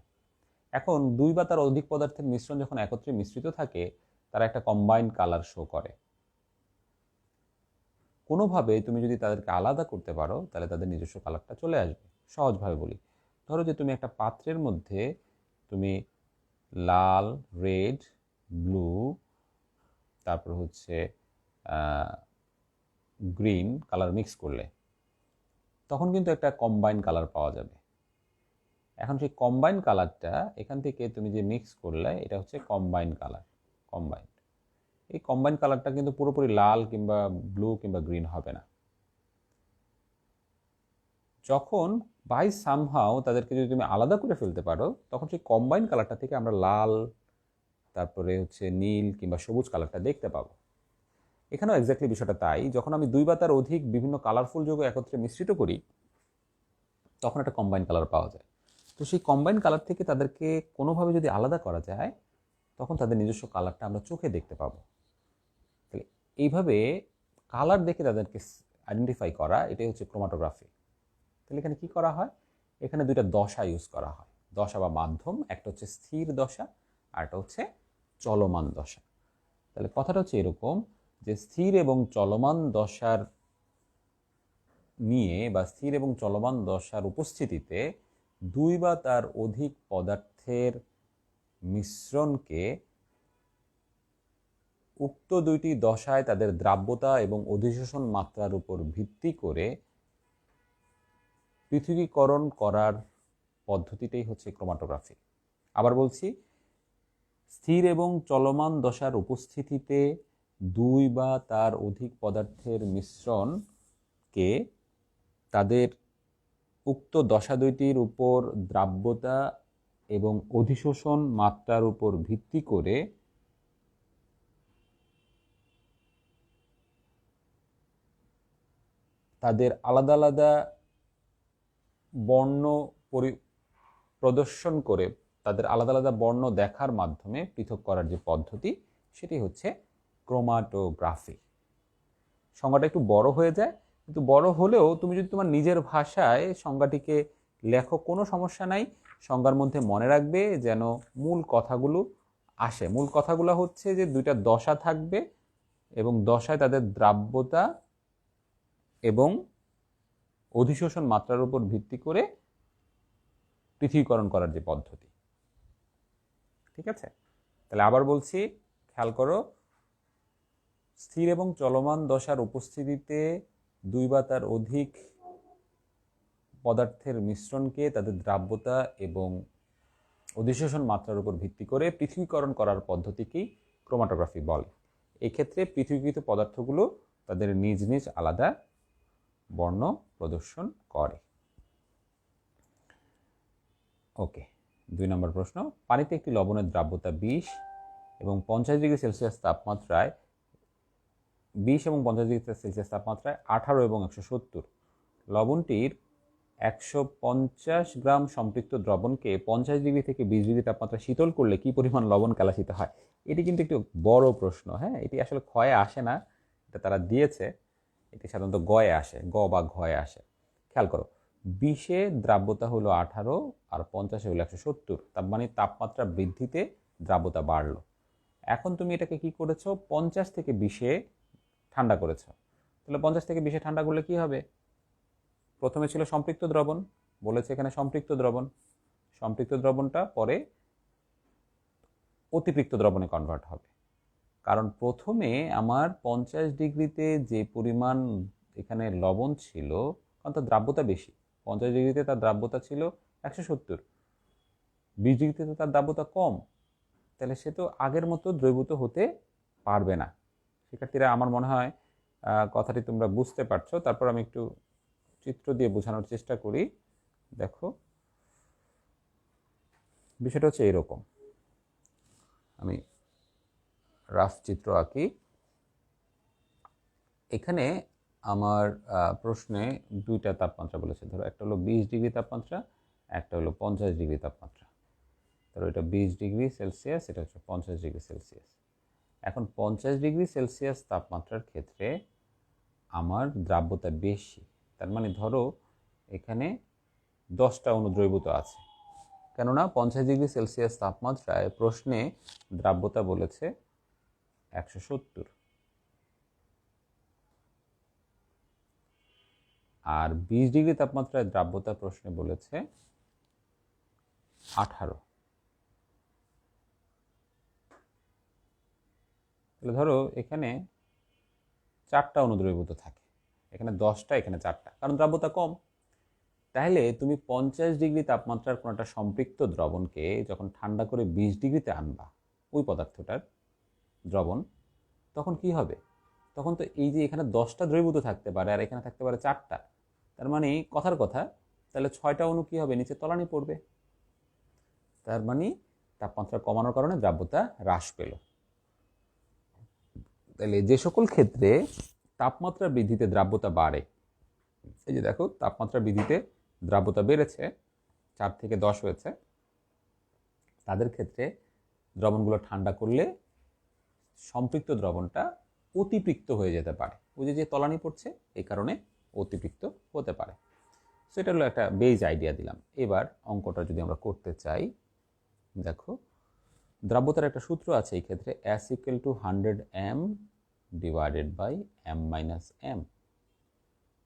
এখন দুই বা তার অধিক পদার্থের মিশ্রণ যখন একত্রে মিশ্রিত থাকে, তারা একটা কম্বাইন্ড কালার শো করে। কোনোভাবে তুমি যদি তাদেরকে আলাদা করতে পারো, তাহলে তাদের নিজস্ব কালারটা চলে আসবে। সহজভাবে বলি, ধরো যে তুমি একটা পাত্রের মধ্যে তুমি লাল, রেড, ব্লু, তারপর হচ্ছে গ্রিন কালার মিক্স করলে, তখন কিন্তু একটা কম্বাইন্ড কালার পাওয়া যাবে। এখন সেই কম্বাইন্ড কালারটা এখান থেকে তুমি যে মিক্স করলে, এটা হচ্ছে কম্বাইন্ড কালার। কম্বাইন্ড, এই কম্বাইন্ড কালারটা কিন্তু পুরোপুরি লাল কিংবা ব্লু কিংবা গ্রিন হবে না। যখন বাই সামহাও তাদেরকে যদি তুমি আলাদা করে ফেলতে পারো, তখন সেই কম্বাইন্ড কালারটা থেকে আমরা লাল, তারপরে হচ্ছে নীল কিংবা সবুজ কালারটা দেখতে পাবো। এখানেও এক্স্যাক্টলি বিষয়টা তাই। যখন আমি দুই বা তার অধিক বিভিন্ন কালারফুল যৌগ একত্রে মিশ্রিত করি, তখন একটা কম্বাইন্ড কালার পাওয়া যায়। তো সেই কম্বাইন্ড কালার থেকে তাদেরকে কোনোভাবে যদি আলাদা করা যায়, তখন তাদের নিজস্ব কালারটা আমরা চোখে দেখতে পাবো। তাহলে এইভাবে কালার দেখে তাদেরকে আইডেন্টিফাই করা, এটাই হচ্ছে ক্রোমাটোগ্রাফি। তাহলে এখানে কি করা হয়, এখানে দুইটা দশা ইউজ করা হয়, দশা বা মাধ্যম। একটা হচ্ছে স্থির দশা আর একটা হচ্ছে চলমান দশা। তাহলে কথাটা হচ্ছে এরকম যে স্থির এবং চলমান দশার নিয়ে বা স্থির এবং চলমান দশার উপস্থিতিতে দুই বা তার অধিক পদার্থের মিশ্রণকে উক্ত দুইটি দশায় তাদের দ্রাব্যতা এবং অধিশোষণ মাত্রার উপর ভিত্তি করে পৃথকীকরণ করার পদ্ধতিটাই হচ্ছে ক্রোমাটোগ্রাফি। আবার বলছি, স্থির এবং চলমান দশার উপস্থিতিতে দুই বা তার অধিক পদার্থের মিশ্রণকে তাদের উক্ত দশা দুইটির উপর দ্রাব্যতা এবং অধিশোষণ মাত্রার উপর ভিত্তি করে তাদের আলাদা আলাদা বর্ণ প্রদর্শন করে, তাদের আলাদা আলাদা বর্ণ দেখার মাধ্যমে পৃথক করার যে পদ্ধতি, সেটি হচ্ছে ক্রোমাটোগ্রাফি। সংজ্ঞাটা একটু বড় হয়ে যায়, কিন্তু বড় হলেও তুমি যদি তোমার নিজের ভাষায় সংজ্ঞাটিকে লেখো, কোনো সমস্যা নাই। সংজ্ঞার মধ্যে মনে রাখবে যেন মূল কথাগুলো আসে। মূল কথাগুলো হচ্ছে যে দুইটা দশা থাকবে এবং দশায় তাদের দ্রাব্যতা এবং অধিশোষণ মাত্রার উপর ভিত্তি করে পৃথকীকরণ করার যে পদ্ধতি। ঠিক আছে, তাহলে আবার বলছি, খেয়াল করো, স্থির এবং চলমান দশার উপস্থিতিতে দুই বা তার অধিক পদার্থের মিশ্রণকে তাদের দ্রাব্যতা এবং অধিশোষণ মাত্রার উপর ভিত্তি করে পৃথকীকরণ করার পদ্ধতিকেই ক্রোমাটোগ্রাফি বলে। এক্ষেত্রে পৃথকীকৃত পদার্থগুলো তাদের নিজ নিজ আলাদা বর্ণ প্রদর্শন করে। ওকে, 2 নম্বর প্রশ্ন, পানিতে একটি লবণের দ্রাব্যতা 20 এবং 50 ডিগ্রি সেলসিয়াস তাপমাত্রায় 20 এবং 50 ডিগ্রি সেলসিয়াস তাপমাত্রায় 18 এবং 170। লবণটির 150 গ্রাম সম্পৃক্ত দ্রবণকে 50 ডিগ্রি থেকে 20 ডিগ্রি তাপমাত্রা শীতল করলে কি পরিমাণ লবণ কালাসিত হয়? এটি কিন্তু একটু বড় প্রশ্ন। হ্যাঁ, এটি আসলে ক্ষয়ে আসে না, এটা তারা দিয়েছে, এটি সাধারণত গয়ে আসে, গ বা ঘয়ে আসে। খেয়াল করো, 20-এ দ্রাব্যতা হলো 18 আর 50-এ হলো 170, তার মানে তাপমাত্রা বৃদ্ধিতে দ্রাব্যতা বাড়লো। এখন তুমি এটাকে কি করেছো, 50 থেকে 20-এ ঠান্ডা করেছো। তাহলে 50 থেকে 20-এ ঠান্ডা করলে কি হবে? প্রথমে ছিল সম্পৃক্ত দ্রবণ, বলেছে এখানে সম্পৃক্ত দ্রবণ, সম্পৃক্ত দ্রবণটা পরে অতিপৃক্ত দ্রবণে কনভার্ট হবে। কারণ প্রথমে আমার 50 ডিগ্রিতে যে পরিমাণ এখানে লবণ ছিল, কারণ তার দ্রাব্যতা বেশি, 50 ডিগ্রিতে তার দ্রাব্যতা ছিল 170, 20 ডিগ্রিতে তার দ্রাব্যতা কম, তাহলে সে তো আগের মতো দ্রবীভূত হতে পারবে না। শিক্ষার্থীরা, আমার মনে হয় কথাটি তোমরা বুঝতে পারছো। তারপর আমি একটু চিত্র দিয়ে বোঝানোর চেষ্টা করি। দেখো, বিষয়টা হচ্ছে এরকম, আমি রাফ চিত্র আঁকি। এখানে আমার প্রশ্নে দুইটা তাপমাত্রা বলেছে, ধরো একটা হলো 20 ডিগ্রি তাপমাত্রা, একটা হলো 50 ডিগ্রি তাপমাত্রা। ধরো এটা 20 ডিগ্রি সেলসিয়াস, এটা হচ্ছে 50 ডিগ্রি সেলসিয়াস। এখন 50 ডিগ্রি সেলসিয়াস তাপমাত্রার ক্ষেত্রে আমার দ্রাব্যতা বেশি, তার মানে ধরো এখানে 10টা অণু দ্রবীভূত আছে, কেননা 50 ডিগ্রি সেলসিয়াস তাপমাত্রায় প্রশ্নে দ্রাব্যতা বলেছে 170, আর 20 ডিগ্রি তাপমাত্রায় দ্রাব্যতা প্রশ্নে বলেছে 18। তাহলে ধরো এখানে 4টা অণু দ্রবীভূত থাকে, এখানে 10টা, এখানে 4টা, কারণ দ্রাব্যতা কম। তাহলে তুমি 50 ডিগ্রি তাপমাত্রার কোনো একটা সম্পৃক্ত দ্রবণকে যখন ঠান্ডা করে 20 ডিগ্রিতে আনবা, ওই পদার্থটার দ্রবণ, তখন কি হবে? তখন তো এই যে এখানে 10টা দ্রবীভূত থাকতে পারে আর এখানে থাকতে পারে 4টা, তার মানে কথার কথা, তাহলে 6টা অণু কি হবে? নিচে তলানি পড়বে। তার মানে তাপমাত্রা কমানোর কারণে দ্রাব্যতা হ্রাস পেল। তাহলে যে সকল ক্ষেত্রে তাপমাত্রা বৃদ্ধিতে দ্রাব্যতা বাড়ে, এই যে দেখো তাপমাত্রা বৃদ্ধিতে দ্রাব্যতা বেড়েছে, 4 থেকে 10 হয়েছে, তাদের ক্ষেত্রে দ্রবণগুলো ঠান্ডা করলে সম্পৃক্ত দ্রবণটা অতিপৃক্ত হয়ে যেতে পারে। ওই যে তলানি পড়ছে, এই কারণে অতিপৃক্ত হতে পারে। সো এটা হলো একটা বেজ আইডিয়া দিলাম। এবার অঙ্কটা যদি আমরা করতে চাই, দেখো দ্রাব্যতার একটা সূত্র আছে এই ক্ষেত্রে, S = 100 m divided by m - m।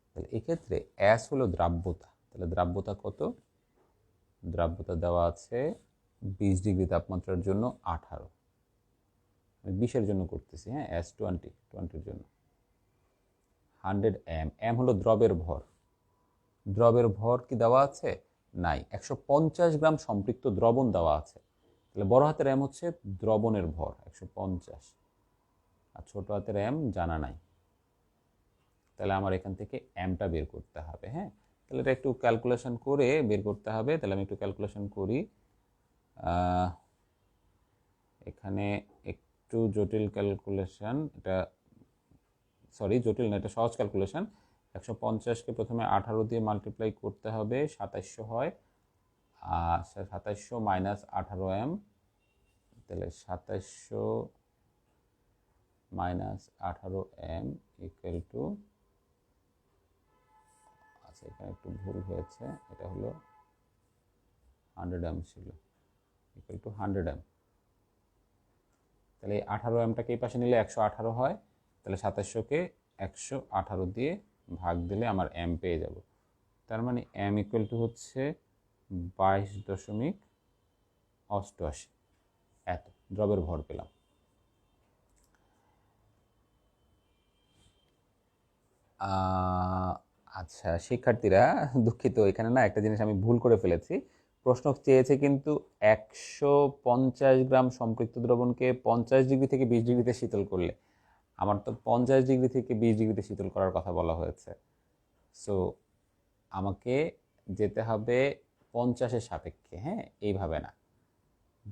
তাহলে এক্ষেত্রে S হলো দ্রাব্যতা, তাহলে দ্রাব্যতা কত? দ্রাব্যতা দেওয়া আছে 20 ডিগ্রি তাপমাত্রার জন্য 18, আমি 20-এর জন্য করতেছি, হ্যাঁ, S20-20-এর জন্য 100 m, m হলো দ্রবের ভর। দ্রবের ভর কি দেওয়া আছে? নাই। 150 গ্রাম সম্পৃক্ত দ্রবণ দেওয়া আছে, তাহলে বড় হাতের m হচ্ছে দ্রবণের ভর 150, আর ছোট হাতের m জানা নাই, তাহলে আমার এখান থেকে mটা বের করতে হবে। হ্যাঁ, তাহলে এটা একটু ক্যালকুলেশন করে বের করতে হবে। তাহলে আমি একটু ক্যালকুলেশন করি, এখানে একটু জটিল ক্যালকুলেশন, এটা সরি জটিল না, এটা সহজ ক্যালকুলেশন। 150-কে প্রথমে 18 দিয়ে মাল্টিপ্লাই করতে হবে, 2700 হয়, আর 2700 মাইনাস 18m, তাহলে 2700 মাইনাস 18m ইকুয়াল টু, আচ্ছা এখানে একটু ভুল হয়েছে, এটা হলো 100m ছিল, ইকুয়াল টু 100m। তাহলে 18 mটাকে এই পাশে নিলে 118 হয়, তাহলে 2700কে 118 দিয়ে ভাগ দিলে আমার m পেয়ে যাব। তার মানে m ইকুয়াল টু হচ্ছে 22.88, এত দ্রবের ভর পেলাম। আচ্ছা শিক্ষার্থীরা, দুঃখিত, এখানে না একটা জিনিস আমি ভুল করে ফেলেছি। প্রশ্ন চেয়েছে কিন্তু 150 গ্রাম সম্পৃক্ত দ্রবণকে 50 ডিগ্রি থেকে 20 ডিগ্রিতে শীতল করলে, আমার তো 50 ডিগ্রি থেকে 20 ডিগ্রিতে শীতল করার কথা বলা হয়েছে। সো আমাকে যেতে হবে 50-এর সাপেক্ষে, হ্যাঁ, এইভাবে না,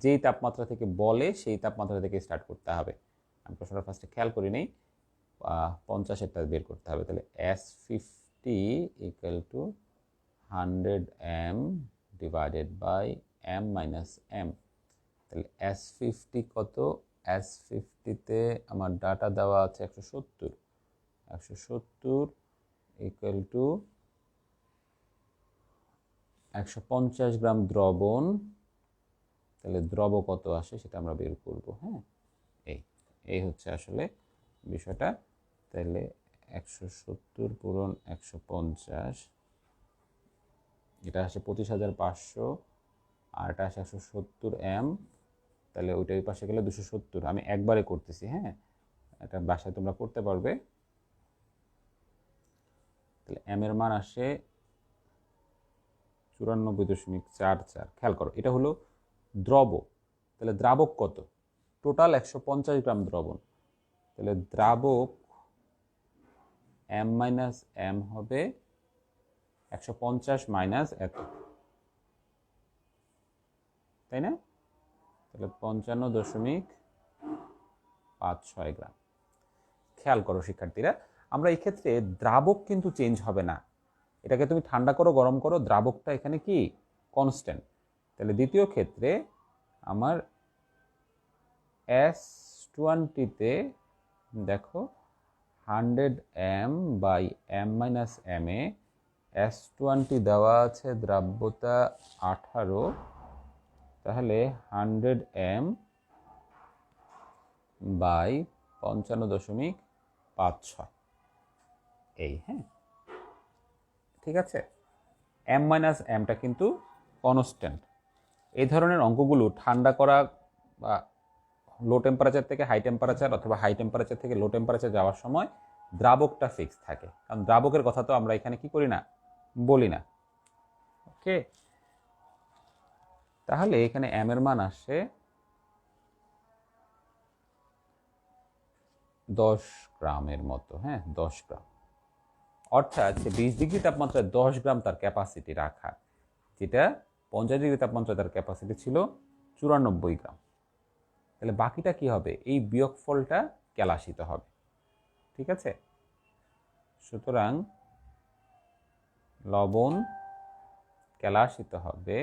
যেই তাপমাত্রা থেকে বলে সেই তাপমাত্রা থেকে স্টার্ট করতে হবে। আমি প্রশ্নটা ফার্স্টে খেয়াল করি নেই, 50-এরটা বের করতে হবে। তাহলে S50 equal to 100 m divided by m minus m। তাহলে S50 কত? S50-তে আমার ডাটা দেওয়া আছে 170 ইকুয়াল টু 150 গ্রাম দ্রবণ। তাহলে দ্রব কত আসে সেটা আমরা বের করব। হ্যাঁ, এই হচ্ছে আসলে বিষয়টা। তাহলে 170 পূরণ 150, এটা আসে 25,500, আর এটা আসে 170 m। তাহলে ওইটা ওই পাশে গেলে 270। আমি একবারে করতেছি, হ্যাঁ, এটা বাসায় তোমরা করতে পারবে। তাহলে m এর মান আসে 94.44। খেয়াল করো, এটা হলো দ্রব। তাহলে দ্রাবক কত? টোটাল 150 গ্রাম দ্রবণ। তাহলে দ্রাবক m মাইনাস m হবে 150 মাইনাস এত, তাই না? তাহলে 55.56 গ্রাম। খেয়াল করো শিক্ষার্থীরা, আমরা এই ক্ষেত্রে দ্রাবক কিন্তু চেঞ্জ হবে না। এটাকে তুমি ঠান্ডা করো গরম করো, দ্রাবকটা এখানে কি কনস্ট্যান্ট। তাহলে দ্বিতীয় ক্ষেত্রে আমার S20-তে দেখো 100 m by m minus m এ S20 দেওয়া আছে দ্রাব্যতা 18, তাহলে 100 m বাই 55.56, এই, হ্যাঁ, ঠিক আছে। m মাইনাস mটা কিন্তু কনস্ট্যান্ট। এই ধরনের অঙ্কগুলো ঠান্ডা করা বা লো টেম্পারেচার থেকে হাই টেম্পারেচার অথবা হাই টেম্পারেচার থেকে লো টেম্পারেচার যাওয়ার সময় দ্রাবকটা ফিক্স থাকে, কারণ দ্রাবকের কথা তো আমরা এখানে কি করি না, বলি না। ওকে, তাহলে এখানে m এর মান আসে 10 গ্রামের মতো, হ্যাঁ, 10 গ্রাম। অর্থাৎ 20 ডিগ্রি তাপমাত্রায় 10 গ্রাম তার ক্যাপাসিটি রাখার, যেটা 50 ডিগ্রি তাপমাত্রায় তার ক্যাপাসিটি ছিল 94 গ্রাম। তাহলে বাকিটা কি হবে? এই বিয়োগফলটা কেলাসিত হবে, ঠিক আছে। সুতরাং লবণ কেলাসিত হবে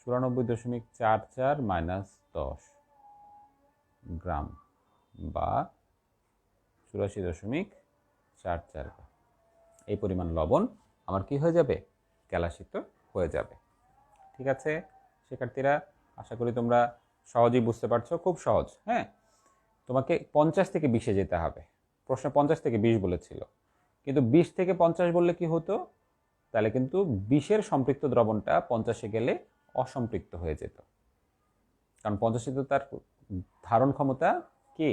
94.44 মাইনাস 10 গ্রাম বা 84.44 গ্রাম। এই পরিমাণ লবণ আমার কি হয়ে যাবে? কেলাসিত হয়ে যাবে। ঠিক আছে শিক্ষার্থীরা, আশা করি তোমরা সহজেই বুঝতে পারছো, খুব সহজ। হ্যাঁ, তোমাকে 50 থেকে 20-এ যেতে হবে। প্রশ্নে 50 থেকে 20 বলেছিল, কিন্তু 20 থেকে 50 বললে কি হতো? তাহলে কিন্তু 20-এর সম্পৃক্ত দ্রবণটা 50-এ গেলে অসম্পৃক্ত হয়ে যেত, কারণ 50-এ তো তার ধারণ ক্ষমতা কি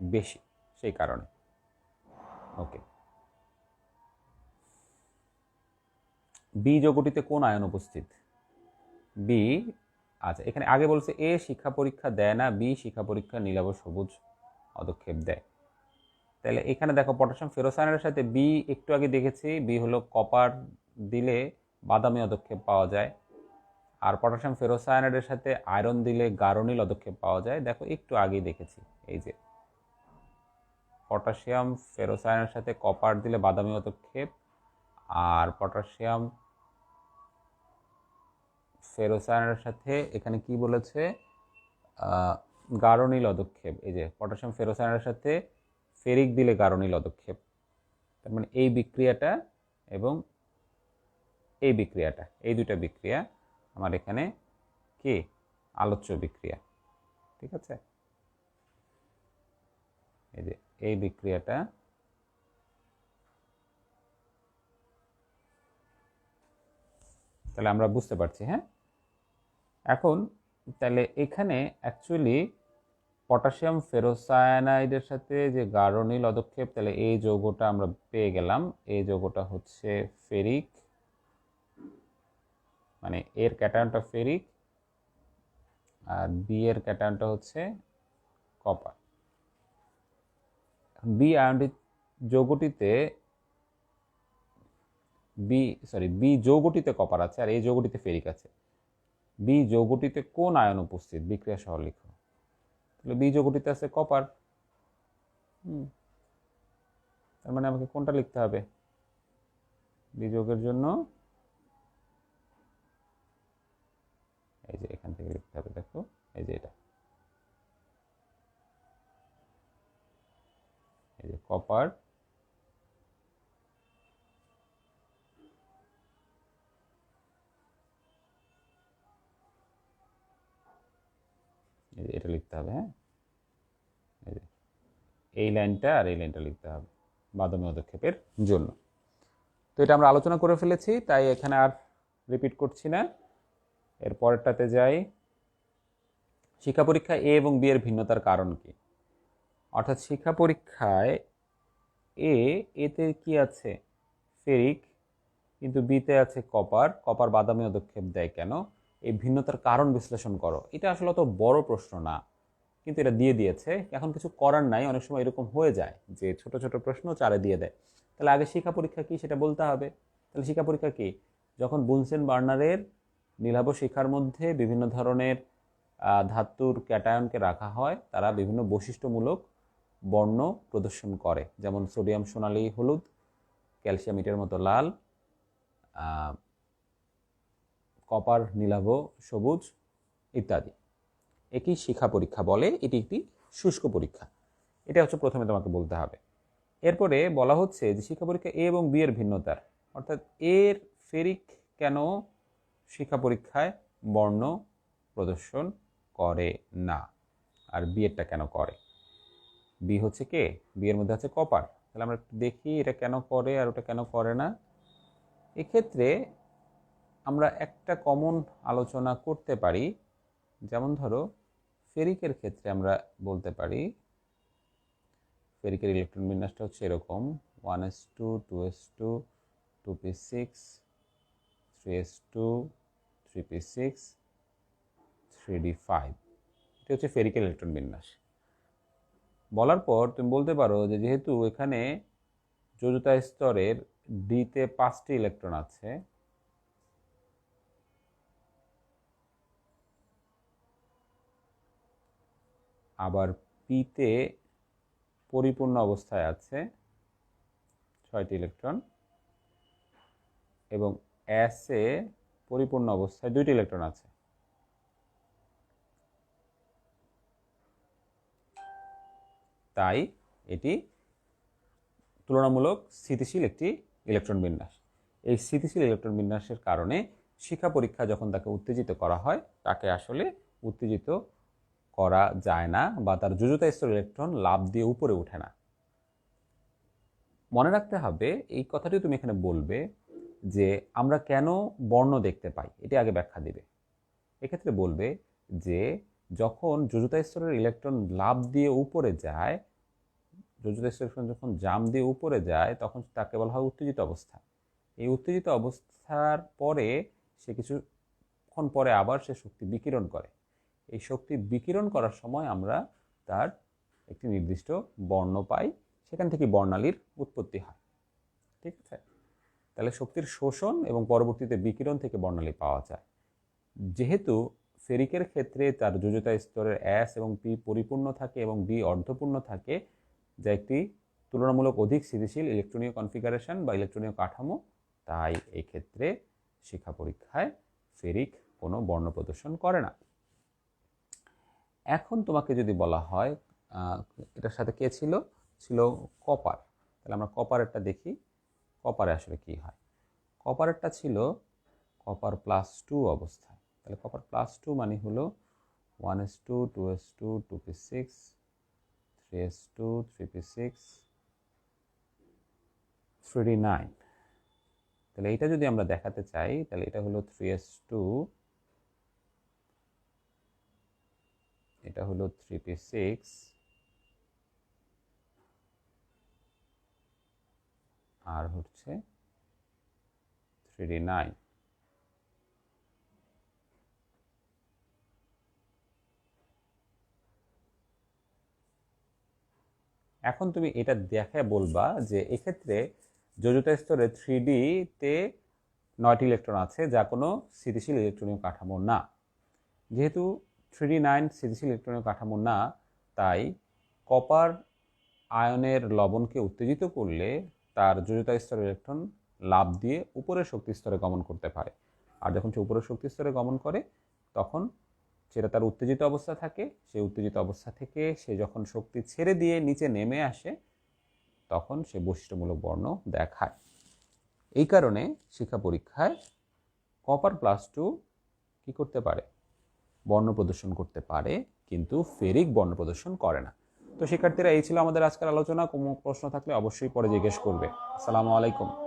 বেশি, সেই কারণে। ওকে, বি যৌগটিতে কোন আয়ন উপস্থিত? বি, আচ্ছা, এখানে আগে বলছে এ শিক্ষা পরীক্ষা দেয় না, বি শিক্ষা পরীক্ষা নীলাভ সবুজ পদক্ষেপ দেয়। তাহলে এখানে দেখো পটাশিয়াম ফেরোসায়ানাইডের সাথে বি একটু আগে দেখেছি, বি হলো কপার দিলে বাদামি পদক্ষেপ পাওয়া যায়, আর পটাশিয়াম ফেরোসায়ানাইডের সাথে আয়রন দিলে গারোনিল পদক্ষেপ পাওয়া যায়। দেখো একটু আগেই দেখেছি, এই যে পটাশিয়াম ফেরোসায়ানাইডের সাথে কপার দিলে বাদামি পদক্ষেপ, আর পটাশিয়াম ফেরোসায়ানাইডের সাথে এখানে কি বলেছে, গারোনিল পদক্ষেপ। এই যে পটাশিয়াম ফেরোসায়ানাইডের সাথে ফেরিক দিলে গারোনিল পদক্ষেপ। তার মানে এই বিক্রিয়াটা এবং এই বিক্রিয়াটা, এই দুইটা বিক্রিয়া আমার এখানে কি আলোচ্য বিক্রিয়া। ঠিক আছে, এই যে এই বিক্রিয়াটা তাহলে আমরা বুঝতে পারছি। হ্যাঁ, এখন তাহলে এখানে অ্যাকচুয়ালি পটাশিয়াম ফেরোসায়ানাইডের সাথে যে গাঢ় নীল অদক্ষেপ, তাহলে এই যৌগটা আমরা পেয়ে গেলাম। এই যৌগটা হচ্ছে ফেরিক, মানে এর ক্যাটায়নটা ফেরিক আর বি এর ক্যাটায়নটা হচ্ছে কপার। বি আয়নটিক যৌগটিতে বি যৌগটিতে কপার আছে আর এই যৌগটিতে ফেরিক আছে। বি যৌগটিতে কোন আয়ন উপস্থিত বিক্রিয়া সহ লিখো। তাহলে বি যৌগটিতে আছে কপার। তার মানে আমাকে কোনটা লিখতে হবে? বি যৌগের জন্য এই যে এখান থেকে লিখতে হবে, দেখো এই যে এটা, এই যে কপার এটা লিখতে হবে। হ্যাঁ, এই লাইনটা আর এই লাইনটা লিখতে হবে বাদামি পদক্ষেপের জন্য। তো এটা আমরা আলোচনা করে ফেলেছি, তাই এখানে আর রিপিট করছি না। এর পরেরটাতে যাই। শিক্ষা পরীক্ষায় এ এবং বি এর ভিন্নতার কারণ কি? অর্থাৎ শিক্ষা পরীক্ষায় এতে কি আছে? ফেরিক, কিন্তু বিতে আছে কপার। কপার বাদামি পদক্ষেপ দেয় কেন? এই ভিন্নতার কারণ বিশ্লেষণ করো। এটা আসলে অত বড় প্রশ্ন না, কিন্তু এটা দিয়ে দিয়েছে। এখন কিছু করার নাই, অনেক সময় এরকম হয়ে যায় যে ছোট ছোট প্রশ্ন চারে দিয়ে দেয়। তাহলে আগে শিক্ষা পরীক্ষা কি সেটা বলতে হবে। তাহলে শিক্ষা পরীক্ষা কি? যখন বুনসেন বার্নারের নীলাভ শিখার মধ্যে বিভিন্ন ধরনের ধাতুর ক্যাটায়নকে রাখা হয়, তারা বিভিন্ন বৈশিষ্ট্যমূলক বর্ণ প্রদর্শন করে, যেমন সোডিয়াম সোনালী হলুদ, ক্যালসিয়াম ইটের মতো লাল, কপার নীলাভ সবুজ ইত্যাদি। এটি শিক্ষা পরীক্ষা বলে। এটি একটি শুষ্ক পরীক্ষা। এটা হচ্ছে প্রথমে তোমাকে বলতে হবে। এরপরে বলা হচ্ছে যে শিক্ষা পরীক্ষা এ এবং বি এর ভিন্নতার, অর্থাৎ এর ফেরিক কেন শিক্ষা পরীক্ষায় বর্ণ প্রদর্শন করে না আর বি এরটা কেন করে। বি হচ্ছে কে? বি এর মধ্যে আছে কপার। তাহলে আমরা একটু দেখি এটা কেন করে আর ওটা কেন করে না। এক্ষেত্রে আমরা একটা কমন আলোচনা করতে পারি। যেমন ধরো ফেরিকের ক্ষেত্রে আমরা বলতে পারি ফেরিকের ইলেকট্রন বিন্যাসটা হচ্ছে এরকম: 1s2 2s2 2p6 3s2 3p6 3d5। এটা হচ্ছে ফেরিকের ইলেকট্রন বিন্যাস। বলার পর তুমি বলতে পারো যে যেহেতু এখানে যোজ্যতা স্তরের ডিতে 5টি ইলেকট্রন আছে, আবার পিতে পরিপূর্ণ অবস্থায় আছে 6টি ইলেকট্রন এবং এসে পরিপূর্ণ অবস্থায় 2টি ইলেকট্রন আছে, তাই এটি তুলনামূলক স্থিতিশীল একটি ইলেকট্রন বিন্যাস। এই স্থিতিশীল ইলেকট্রন বিন্যাসের কারণে শিক্ষা পরীক্ষা যখন তাকে উত্তেজিত করা হয়, তাকে আসলে উত্তেজিত করা যায় না বা তার যোজ্যতা স্তর ইলেকট্রন লাফ দিয়ে উপরে ওঠে না। মনে রাখতে হবে এই কথাটি তুমি এখানে বলবে যে আমরা কেন বর্ণ দেখতে পাই, এটি আগে ব্যাখ্যা দিবে। এক্ষেত্রে বলবে যে যখন যোজ্যতা স্তরের ইলেকট্রন লাফ দিয়ে উপরে যায়, যোজ্যতা স্তরের ইলেকট্রন যখন জাম দিয়ে উপরে যায়, তখন তাকে বলা হয় উত্তেজিত অবস্থা। এই উত্তেজিত অবস্থার পরে সে কিছুক্ষণ পরে আবার সে শক্তি বিকিরণ করে। এই শক্তি বিকিরণ করার সময় আমরা তার একটি নির্দিষ্ট বর্ণ পাই, সেখান থেকে বর্ণালীর উৎপত্তি হয়। ঠিক আছে? তাহলে শক্তির শোষণ এবং পরবর্তীতে বিকিরণ থেকে বর্ণালী পাওয়া যায়। যেহেতু ফেরিকের ক্ষেত্রে তার যোজ্যতা স্তরের এস এবং পি পরিপূর্ণ থাকে এবং বি অর্ধপূর্ণ থাকে, যা একটি তুলনামূলক অধিক স্থিতিশীল ইলেকট্রনীয় কনফিগারেশন বা ইলেকট্রনীয় কাঠামো, তাই এই ক্ষেত্রে শিক্ষা পরীক্ষায় ফেরিক কোনো বর্ণ প্রদর্শন করে না। এখন তোমাকে যদি বলা হয় এটার সাথে কে ছিল? ছিল কপার। তাহলে আমরা কপারেরটা দেখি, কপারে আসলে কি হয়। কপারেরটা ছিল কপার +2 অবস্থায়। তাহলে কপার +2 মানে হলো 1s2 2s2 2p6 3s2 3p6 3d9। তাহলে এটা যদি আমরা দেখাতে চাই তাহলে এটা হলো 3s2, এটা হলো 3p6 আর হচ্ছে 3d9। এখন তুমি এটা দেখে বলবা যে এক্ষেত্রে যোজ্যতা স্তরে 3D তে 9টি ইলেকট্রন আছে যা কোনো স্থিতিশীল ইলেকট্রনীয় কাঠামো না। যেহেতু 3d9 স্থিতিশীল ইলেকট্রনীয় কাঠামো না, তাই কপার আয়নের লবণকে উত্তেজিত করলে তার যোজ্যতা স্তরের ইলেকট্রন লাফ দিয়ে উপরের শক্তি স্তরে গমন করতে পারে। আর যখন সে উপরের শক্তি স্তরে গমন করে তখন সেটা তার উত্তেজিত অবস্থা থাকে, সেই উত্তেজিত অবস্থা থেকে সে যখন শক্তি ছেড়ে দিয়ে নিচে নেমে আসে তখন সে বৈশিষ্ট্যমূলক বর্ণ দেখায়। এই কারণে শিক্ষা পরীক্ষায় কপার +2 কি করতে পারে? বর্ণ প্রদর্শন করতে পারে, কিন্তু ফেরিক বর্ণ প্রদর্শন করে না। তো শিক্ষার্থীরা, এই ছিল আমাদের আজকের আলোচনা। কোনো প্রশ্ন থাকলে অবশ্যই পরে জিজ্ঞেস করবে। আসসালামু আলাইকুম।